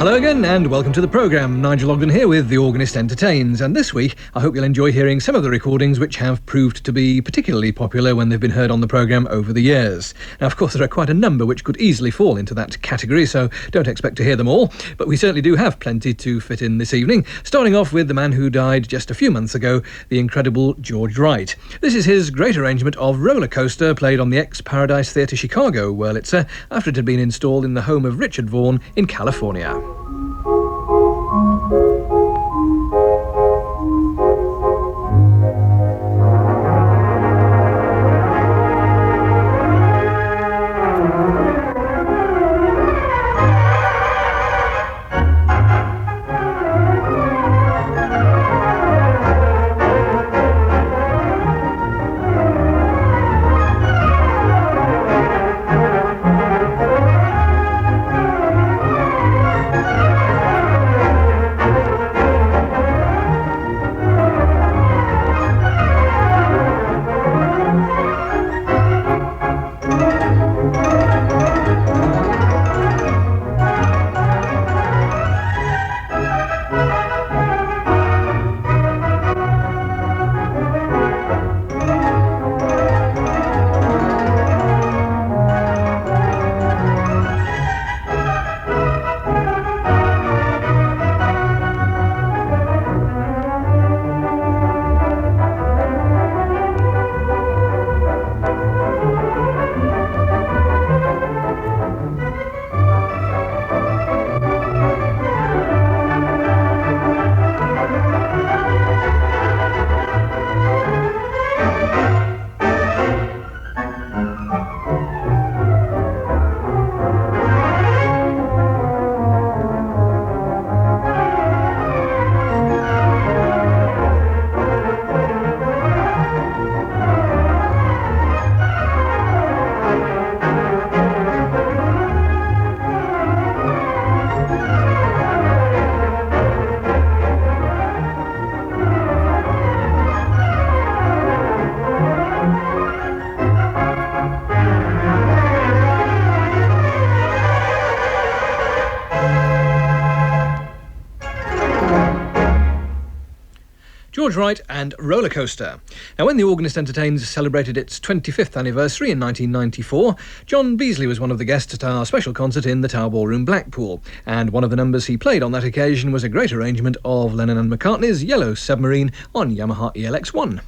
Hello again and welcome to the programme. Nigel Ogden here with The Organist Entertains, and this week I hope you'll enjoy hearing some of the recordings which have proved to be particularly popular when they've been heard on the programme over the years. Now, of course, there are quite a number which could easily fall into that category, so don't expect to hear them all, but we certainly do have plenty to fit in this evening, starting off with the man who died just a few months ago, the incredible George Wright. This is his great arrangement of Roller Coaster, played on the ex-Paradise Theatre Chicago Wurlitzer, after it had been installed in the home of Richard Vaughan in California. George Wright and Roller Coaster. Now, when the Organist Entertains celebrated its 25th anniversary in 1994, John Beasley was one of the guests at our special concert in the Tower Ballroom, Blackpool, and one of the numbers he played on that occasion was a great arrangement of Lennon and McCartney's Yellow Submarine on Yamaha ELX-1.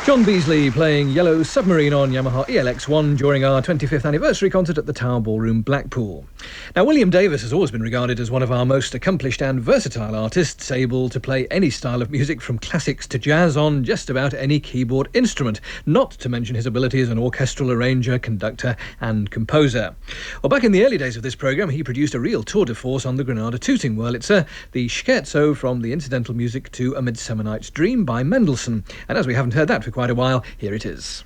John Beasley playing Yellow Submarine on Yamaha ELX1 during our 25th anniversary concert at the Tower Ballroom, Blackpool. Now, William Davis has always been regarded as one of our most accomplished and versatile artists, able to play any style of music from classics to jazz on just about any keyboard instrument, not to mention his ability as an orchestral arranger, conductor and composer. Well, back in the early days of this programme, he produced a real tour de force on the Granada Tooting Wurlitzer, the scherzo from the incidental music to A Midsummer Night's Dream by Mendelssohn. And as we haven't heard that for quite a while, here it is.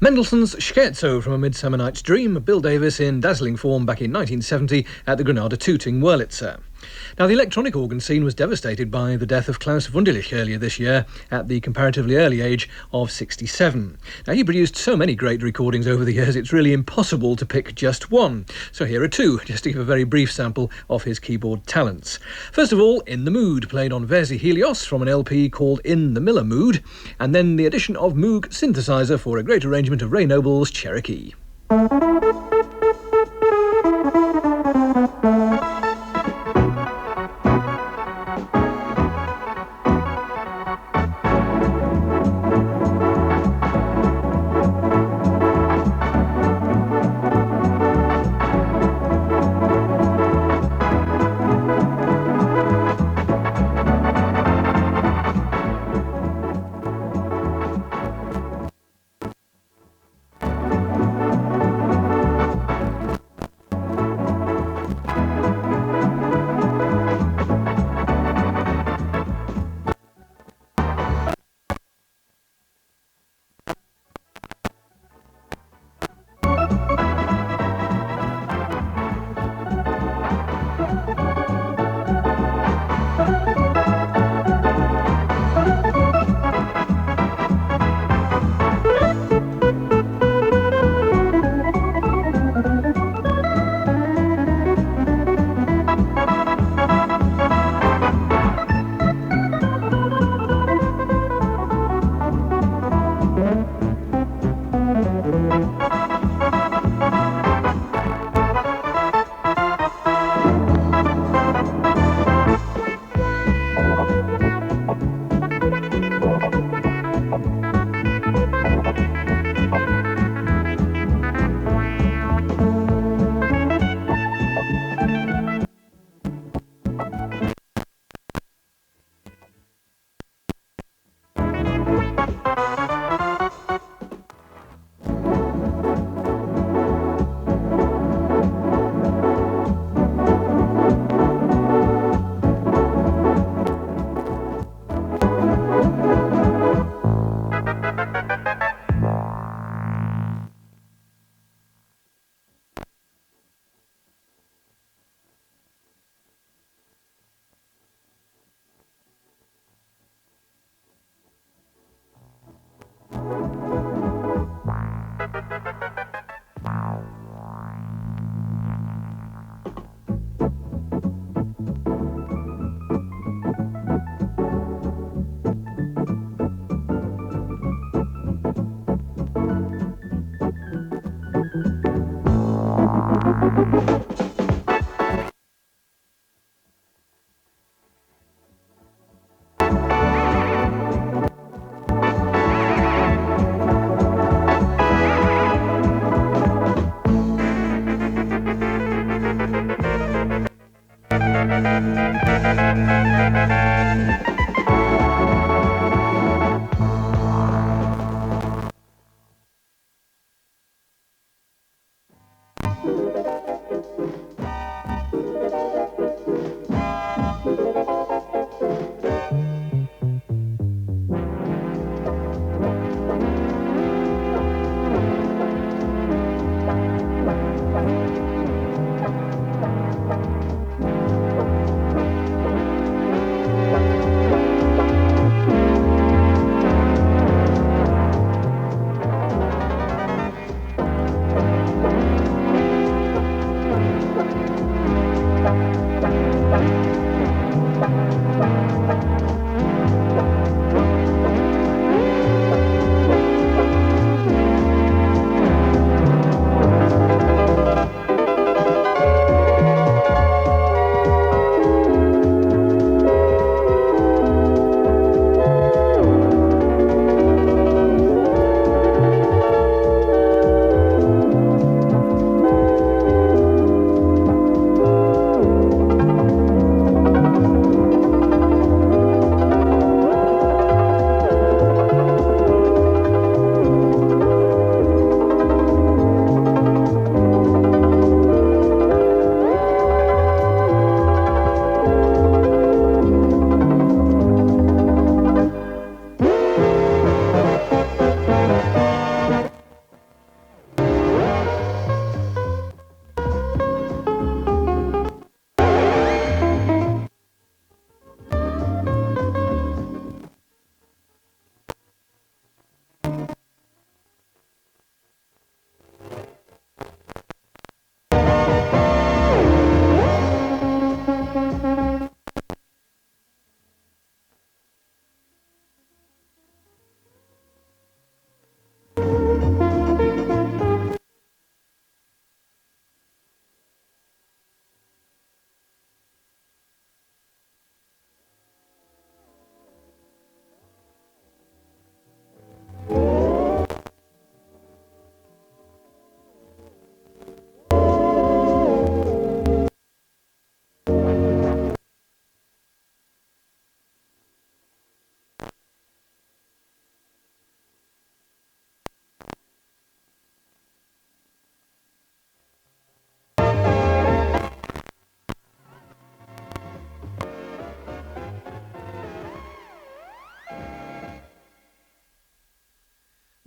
Mendelssohn's Scherzo from A Midsummer Night's Dream, Bill Davis in dazzling form back in 1970 at the Granada Tooting Wurlitzer. Now, the electronic organ scene was devastated by the death of Klaus Wunderlich earlier this year at the comparatively early age of 67. Now, he produced so many great recordings over the years, it's really impossible to pick just one. So here are two, just to give a very brief sample of his keyboard talents. First of all, In the Mood, played on Verzi Helios from an LP called In the Miller Mood, and then the addition of Moog synthesizer for a great arrangement of Ray Noble's Cherokee.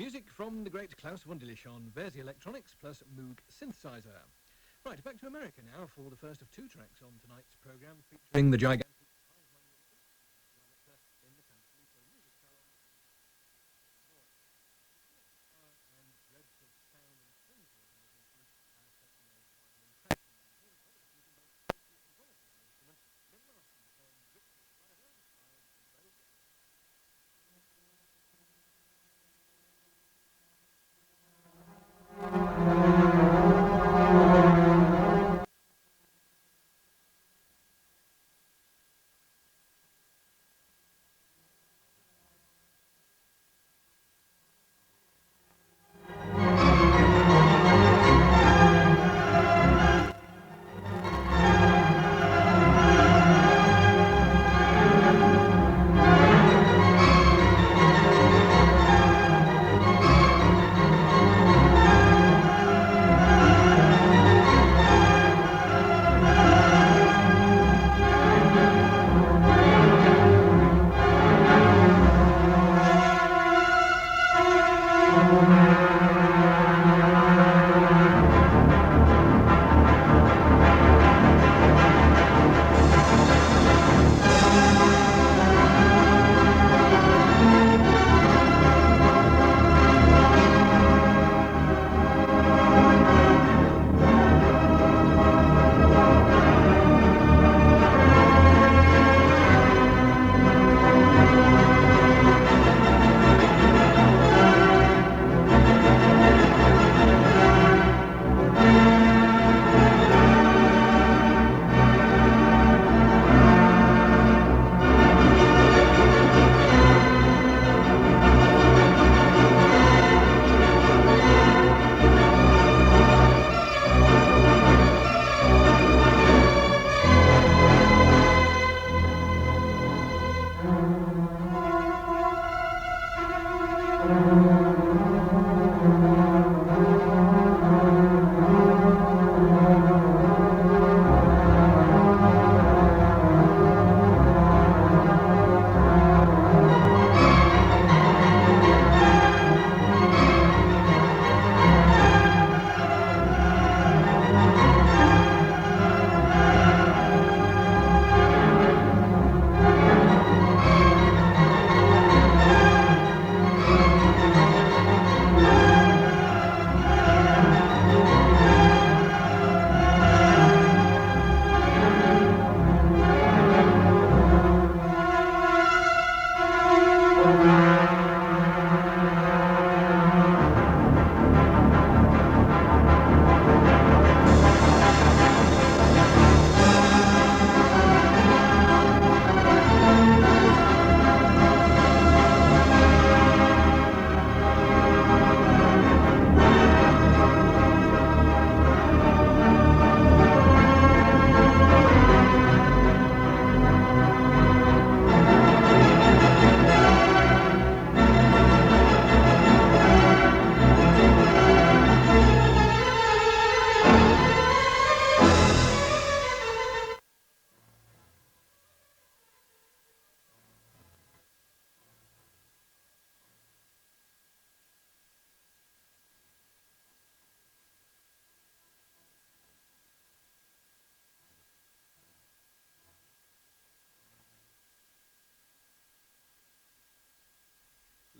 Music from the great Klaus Wunderlich on Versi Electronics plus Moog Synthesizer. Right, back to America now for the first of two tracks on tonight's programme featuring the gigantic in the San Felipe Music Salon and dreadful sound and strings organisation certainly made quite an impression. And here's one of the people most closely involved with the instrument, Bill Larson playing ritual fire dance by Vogue.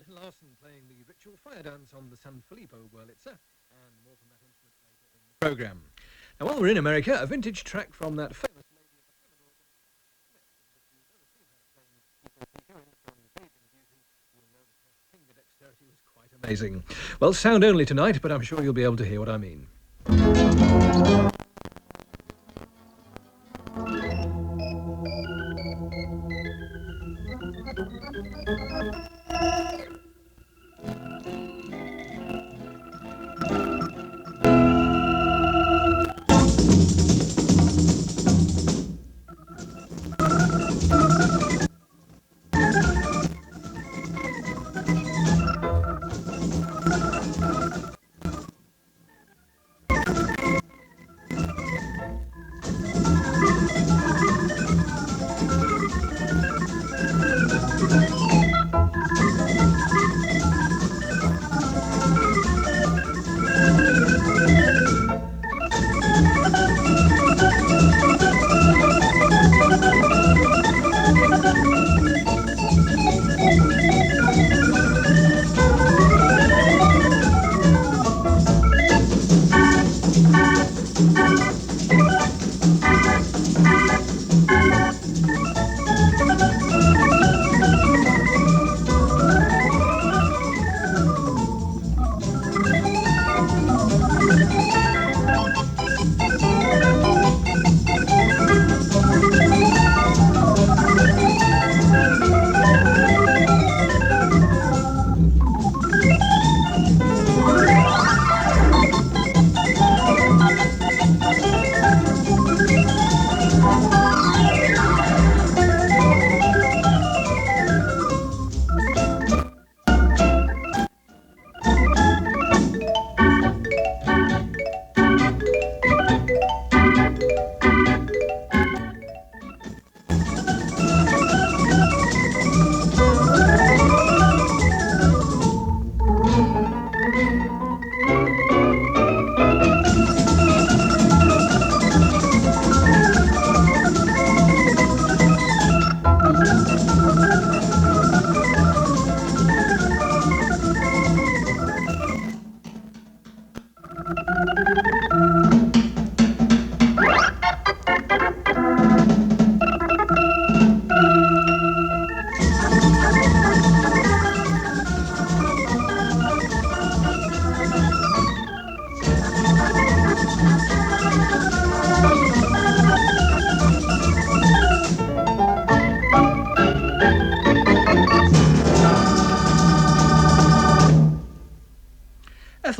Little Larson playing the ritual fire dance on the San Filippo Wurlitzer, and more from that instrument later in the programme. Now, while we're in America, a vintage track from that famous lady of the Hammond organ, Smith, and if you've ever seen her playing People Featuring from Bathing Beauty, you'll know that her finger dexterity was quite amazing. Well, sound only tonight, but I'm sure you'll be able to hear what I mean.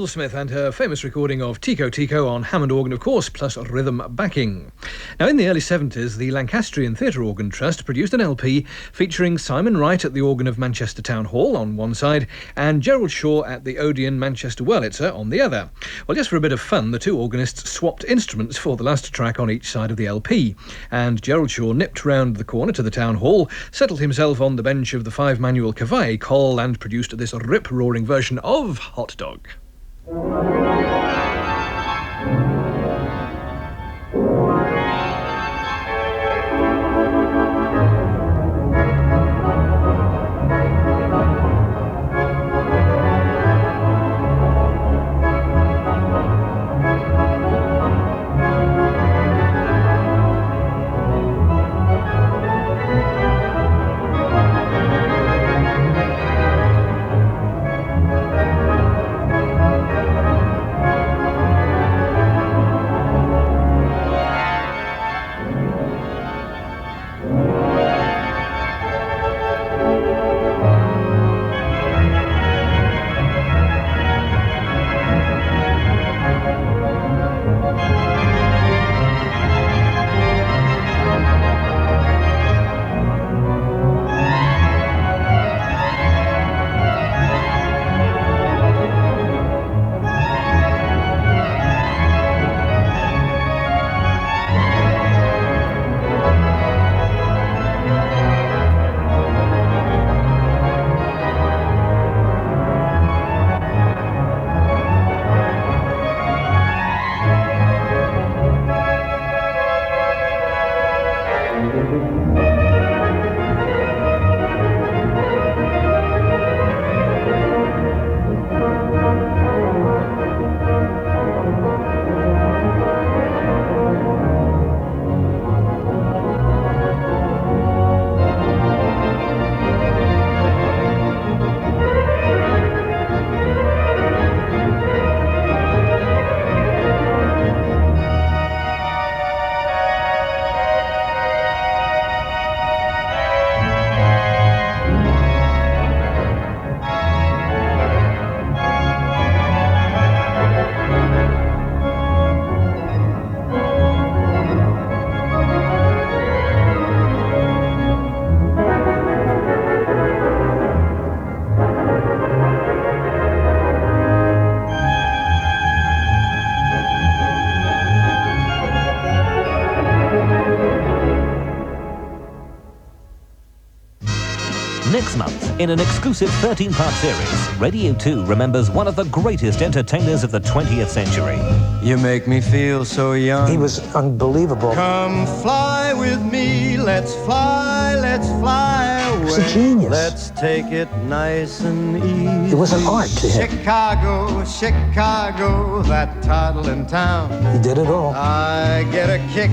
Smith and her famous recording of Tico Tico on Hammond organ, of course, plus rhythm backing. Now, in the early 70s, the Lancastrian Theatre Organ Trust produced an LP featuring Simon Wright at the organ of Manchester Town Hall on one side and Gerald Shaw at the Odeon Manchester Wurlitzer on the other. Well, just for a bit of fun, the two organists swapped instruments for the last track on each side of the LP, and Gerald Shaw nipped round the corner to the Town Hall, settled himself on the bench of the 5-manual Cavaille Coll and produced this rip-roaring version of Hot Dog. Next month, in an exclusive 13-part series, Radio 2 remembers one of the greatest entertainers of the 20th century. You make me feel so young. He was unbelievable. Come fly with me, let's fly away. He was a genius. Let's take it nice and easy. It was an art to him. Chicago, Chicago, that toddling town. He did it all. I get a kick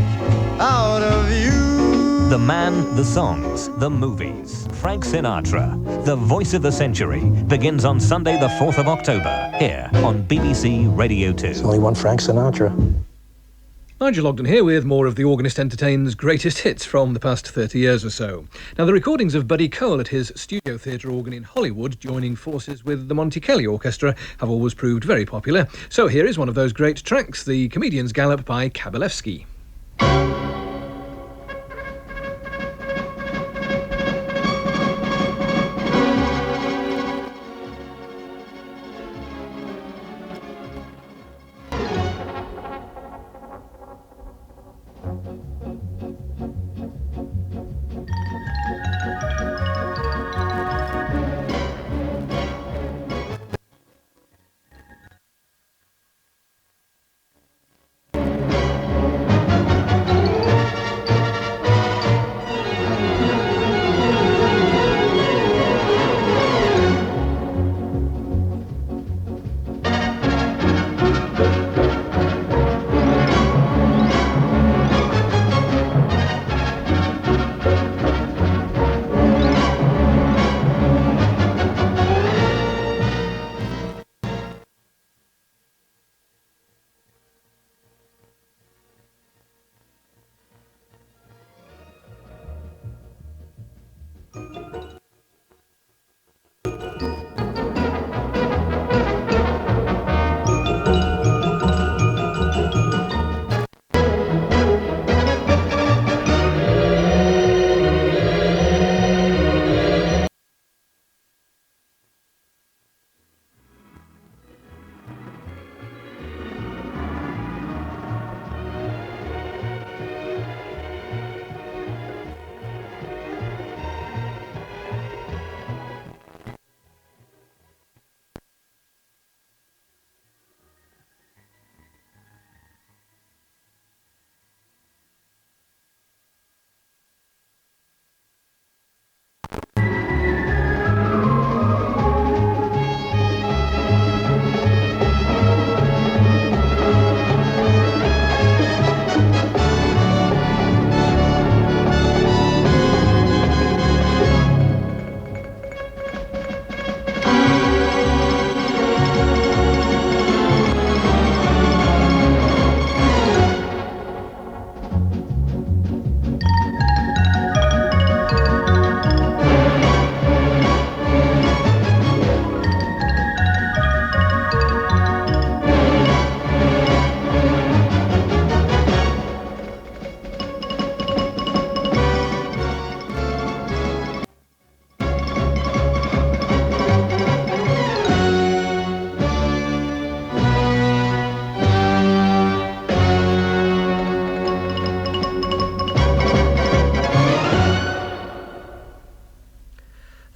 out of you. The man, the songs, the movies. Frank Sinatra, the voice of the century, begins on Sunday the 4th of October, here on BBC Radio 2. There's only one Frank Sinatra. Nigel Ogden here with more of The Organist Entertains' greatest hits from the past 30 years or so. Now, the recordings of Buddy Cole at his studio theatre organ in Hollywood, joining forces with the Monte Kelly Orchestra, have always proved very popular. So here is one of those great tracks, The Comedian's Gallop by Kabalevsky.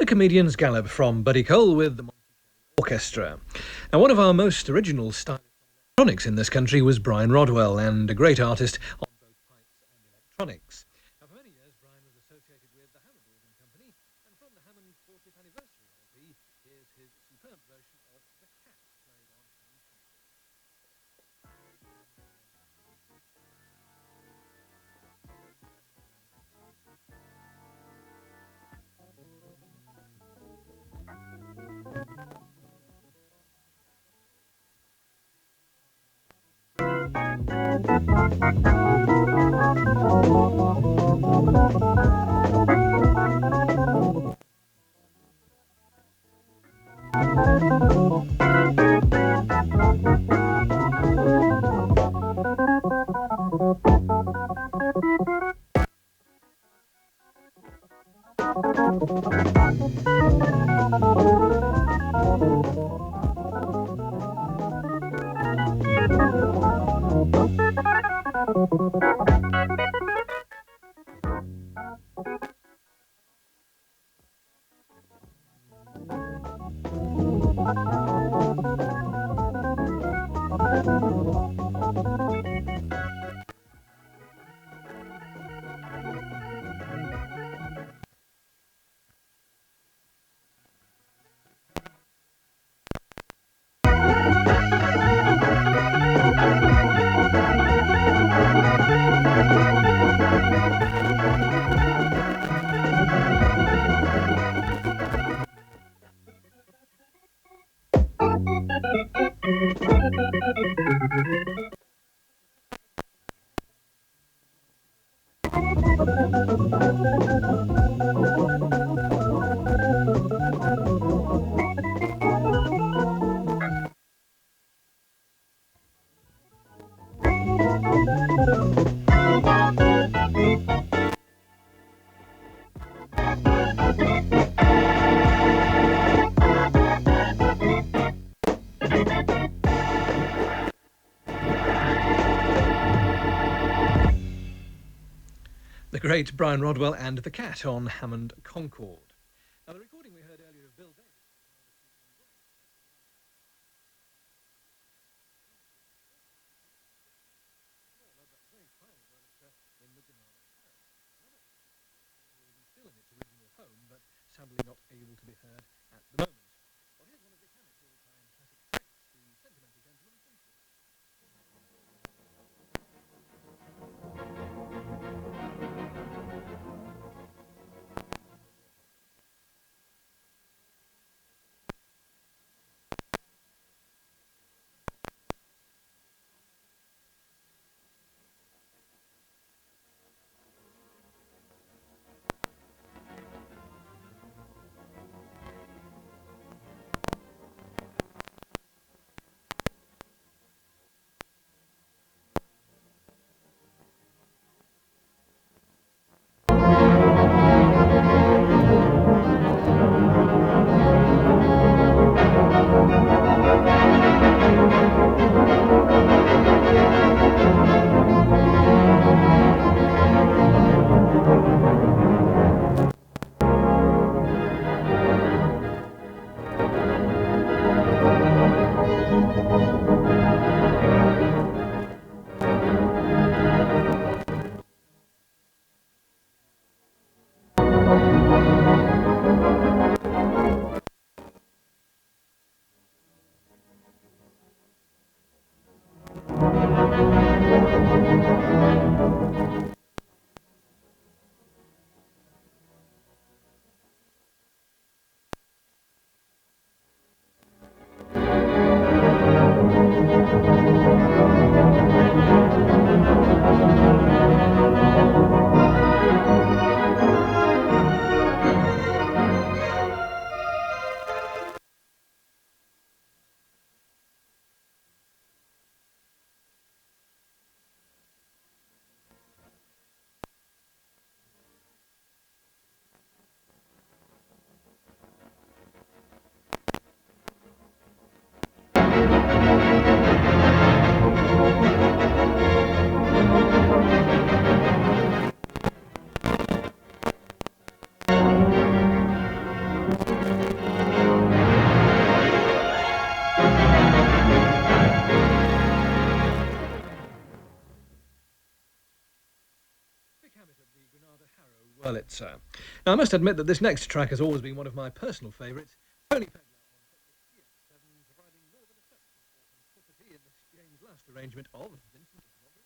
The Comedian's Gallop from Buddy Cole with the Orchestra. Now, one of our most original stylists on electronics in this country was Brian Rodwell, and a great artist on both pipes and electronics. Now, for many years, Brian was associated with the Hammond Organ Company, and from the Hammond 40th Anniversary LP, here's his superb version of The Cat, played on Hammond Concord. The great Brian Rodwell and The Cat on Hammond Concord. Now, the recording we heard earlier of Bill Davis still in its original home, but sadly not able to be heard at the moment. Well, here's one of Dick Hammett's all-time classic tracks, The Sentimental Gentleman. Thank you. sir. Now, I must admit that this next track has always been one of my personal favourites. Tony Pegler on GX7 providing no other effect in this James Last arrangement of Vincent Broderick.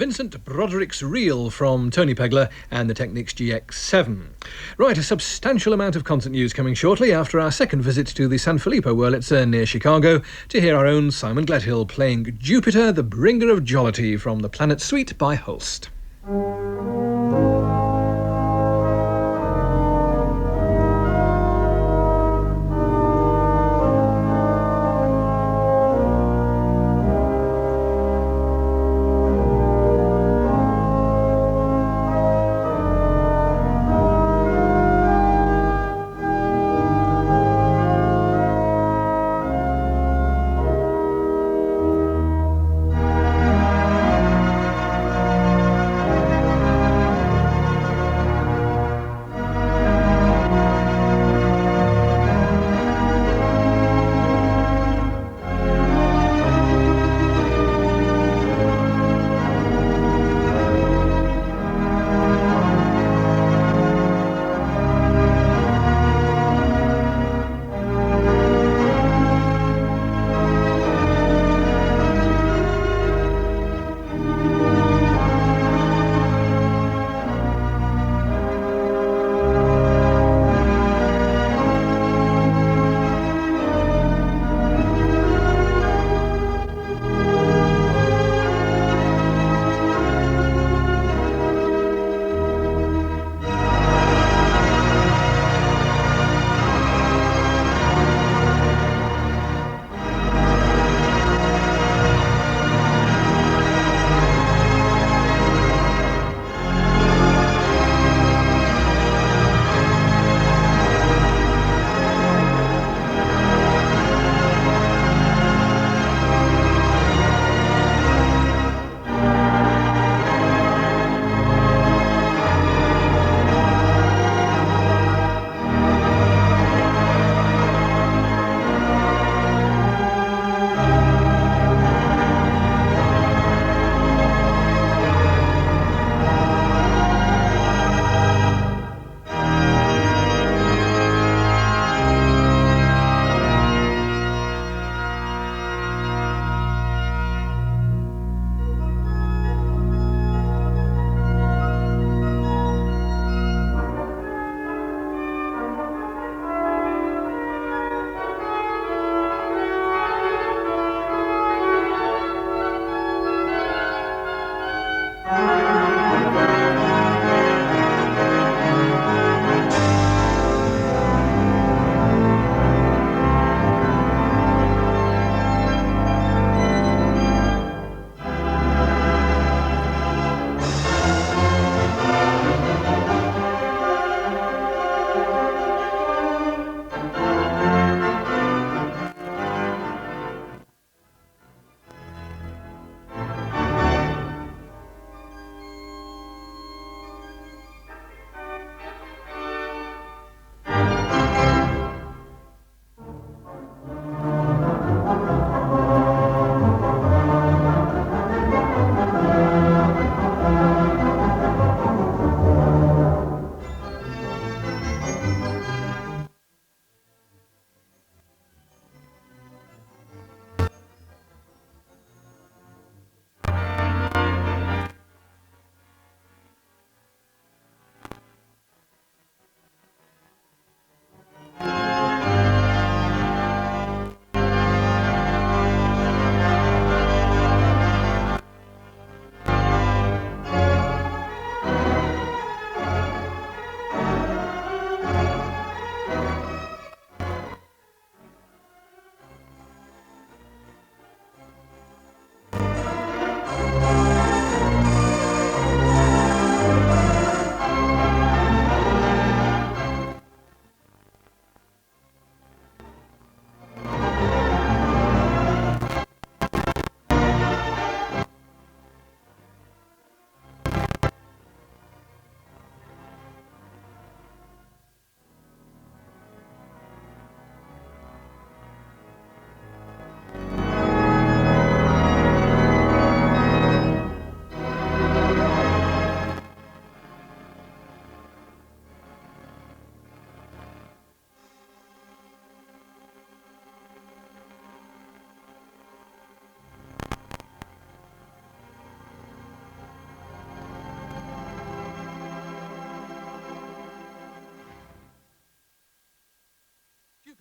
Vincent Broderick's Reel from Tony Pegler and the Technics GX7. Right, a substantial amount of concert news coming shortly after our second visit to the San Filippo Wurlitzer near Chicago to hear our own Simon Gledhill playing Jupiter, the Bringer of Jollity from the Planet Suite by Holst.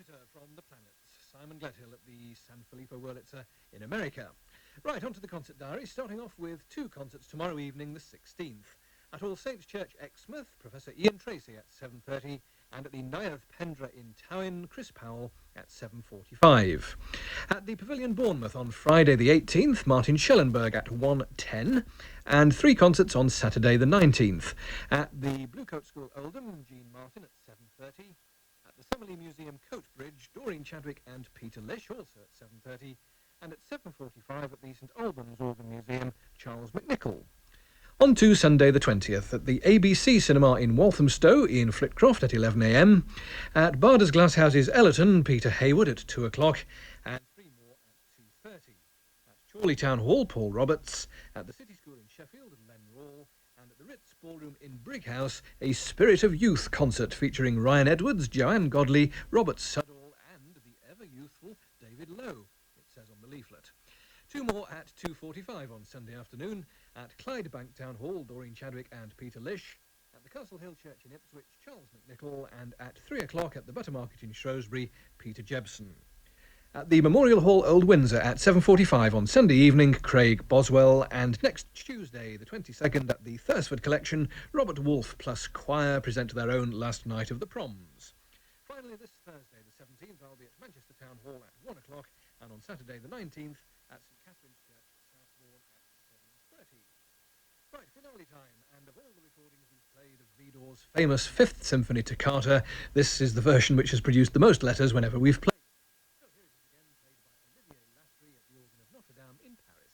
Jupiter from the planets. Simon Gledhill at the San Filippo Wurlitzer in America. Right, on to the concert diary, starting off with 2 concerts tomorrow evening, the 16th. At All Saints Church, Exmouth, Professor Ian Tracy at 7:30, and at the Nyath Pendra in Towyn, Chris Powell at 7:45. At the Pavilion Bournemouth on Friday the 18th, Martin Schellenberg at 1:10, and 3 concerts on Saturday the 19th. At the Bluecoat School Oldham, Jean Martin at 7:30. At the Summerley Museum, Coatbridge, Doreen Chadwick and Peter Lish, also at 7:30. And at 7:45 at the St Albans Organ Museum, Charles McNichol. On to Sunday the 20th, at the ABC Cinema in Walthamstow, Ian Flitcroft at 11 a.m. At Barder's Glasshouses, Ellerton, Peter Hayward at 2 o'clock, and 3 more at 2:30. At Chorley Town Hall, Paul Roberts. At the City School in Sheffield, Len Rawle. And at the Ritz Ballroom in Brighouse, a Spirit of Youth concert featuring Ryan Edwards, Joanne Godley, Robert Sudall, and the ever-youthful David Lowe, it says on the leaflet. 2 more at 2:45 on Sunday afternoon. At Clydebank Town Hall, Doreen Chadwick and Peter Lish. At the Castle Hill Church in Ipswich, Charles McNichol. And at 3 o'clock at the Buttermarket in Shrewsbury, Peter Jebson. At the Memorial Hall, Old Windsor, at 7:45 on Sunday evening, Craig Boswell. And next Tuesday, the 22nd, at the Thursford Collection, Robert Wolfe plus Choir present their own Last Night of the Proms. Finally, this Thursday, the 17th, I'll be at Manchester Town Hall at 1 o'clock, and on Saturday, the 19th, at St Catherine's Church, Southbourne, at 7:30. Right, finale time, and of all the recordings we've played of Vidor's famous 5th Symphony Toccata, this is the version which has produced the most letters whenever we've played. So here it is again, played by Olivier Latry at the organ of Notre Dame in Paris.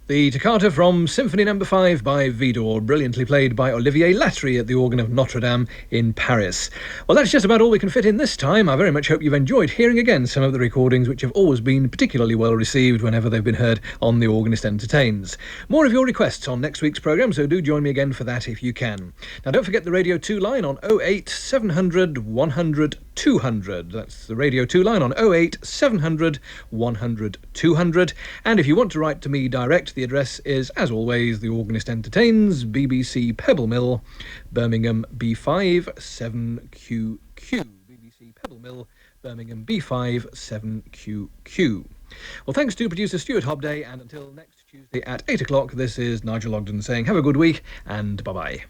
The toccata from Symphony No. 5 by Widor, brilliantly played by Olivier Latry at the organ of Notre Dame in Paris. Well, that's just about all we can fit in this time. I very much hope you've enjoyed hearing again some of the recordings which have always been particularly well received whenever they've been heard on The Organist Entertains. More of your requests on next week's programme, so do join me again for that if you can. Now, don't forget the Radio 2 line on 08 700 100 200. That's the Radio 2 line on 08 700 100 200. And if you want to write to me direct, the address is, as always, The Organist Entertains, BBC Pebble Mill, Birmingham B5 7QQ. BBC Pebble Mill, Birmingham B5 7QQ. Well, thanks to producer Stuart Hobday, and until next Tuesday at 8 o'clock, this is Nigel Ogden saying have a good week and bye-bye.